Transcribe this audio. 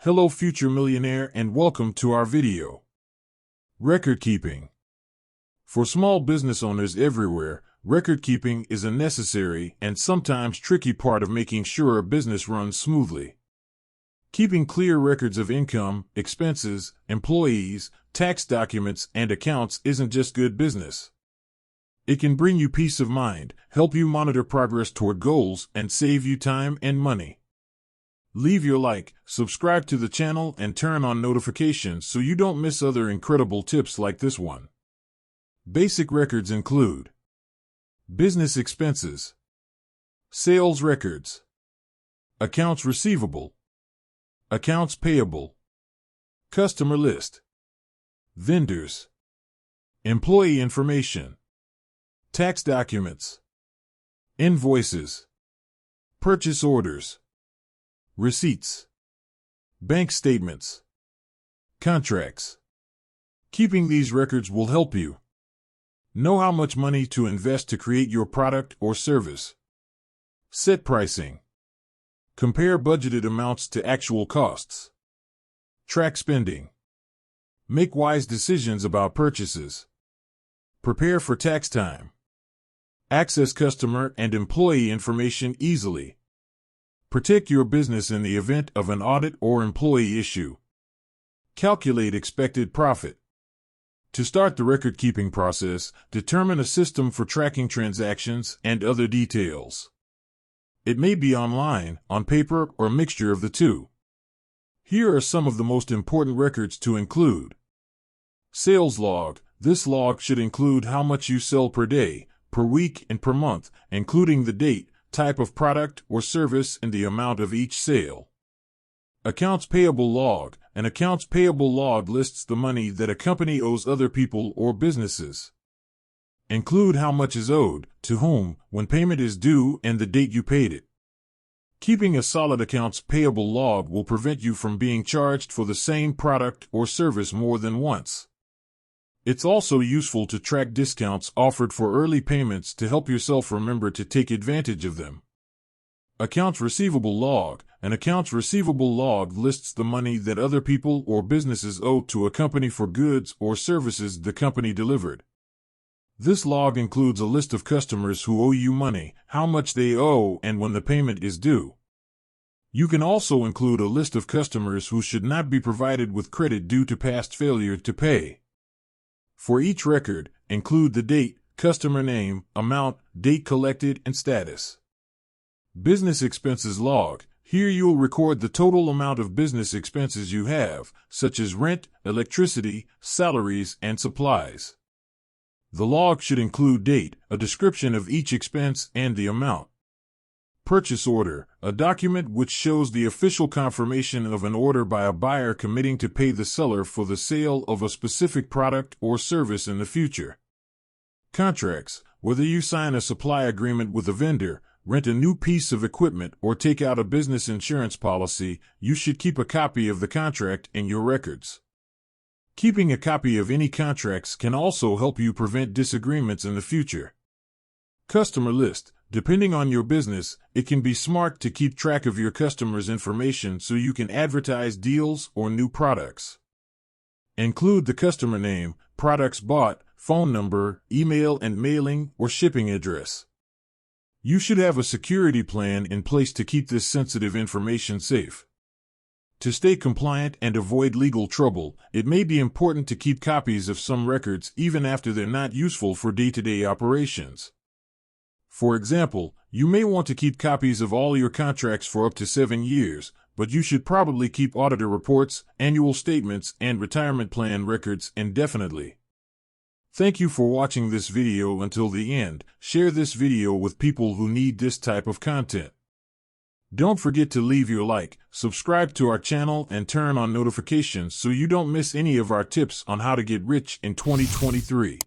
Hello future millionaire and welcome to our video. Record keeping. For small business owners everywhere, record keeping is a necessary and sometimes tricky part of making sure a business runs smoothly. Keeping clear records of income, expenses, employees, tax documents, and accounts isn't just good business. It can bring you peace of mind, help you monitor progress toward goals, and save you time and money. Leave your like, subscribe to the channel, and turn on notifications so you don't miss other incredible tips like this one. Basic records include business expenses, sales records, accounts receivable, accounts payable, customer list, vendors, employee information, tax documents, invoices, purchase orders, receipts, bank statements, contracts. Keeping these records will help you know how much money to invest to create your product or service. Set pricing. Compare budgeted amounts to actual costs. Track spending. Make wise decisions about purchases. Prepare for tax time. Access customer and employee information easily. Protect your business in the event of an audit or employee issue. Calculate expected profit. To start the record-keeping process, determine a system for tracking transactions and other details. It may be online, on paper, or a mixture of the two. Here are some of the most important records to include. Sales log. This log should include how much you sell per day, per week, and per month, including the date, type of product or service, and the amount of each sale. Accounts payable log. An accounts payable log lists the money that a company owes other people or businesses. Include how much is owed, to whom, when payment is due, and the date you paid it. Keeping a solid accounts payable log will prevent you from being charged for the same product or service more than once. It's also useful to track discounts offered for early payments to help yourself remember to take advantage of them. Accounts receivable log. An accounts receivable log lists the money that other people or businesses owe to a company for goods or services the company delivered. This log includes a list of customers who owe you money, how much they owe, and when the payment is due. You can also include a list of customers who should not be provided with credit due to past failure to pay. For each record, include the date, customer name, amount, date collected, and status. Business expenses log. Here you'll record the total amount of business expenses you have, such as rent, electricity, salaries, and supplies. The log should include date, a description of each expense, and the amount. Purchase order. A document which shows the official confirmation of an order by a buyer committing to pay the seller for the sale of a specific product or service in the future. Contracts. Whether you sign a supply agreement with a vendor, rent a new piece of equipment, or take out a business insurance policy, you should keep a copy of the contract in your records. Keeping a copy of any contracts can also help you prevent disagreements in the future. Customer list. Depending on your business, it can be smart to keep track of your customers' information so you can advertise deals or new products. Include the customer name, products bought, phone number, email and mailing or shipping address. You should have a security plan in place to keep this sensitive information safe. To stay compliant and avoid legal trouble, it may be important to keep copies of some records even after they're not useful for day-to-day operations. For example, you may want to keep copies of all your contracts for up to 7 years, but you should probably keep auditor reports, annual statements, and retirement plan records indefinitely. Thank you for watching this video until the end. Share this video with people who need this type of content. Don't forget to leave your like, subscribe to our channel, and turn on notifications so you don't miss any of our tips on how to get rich in 2023.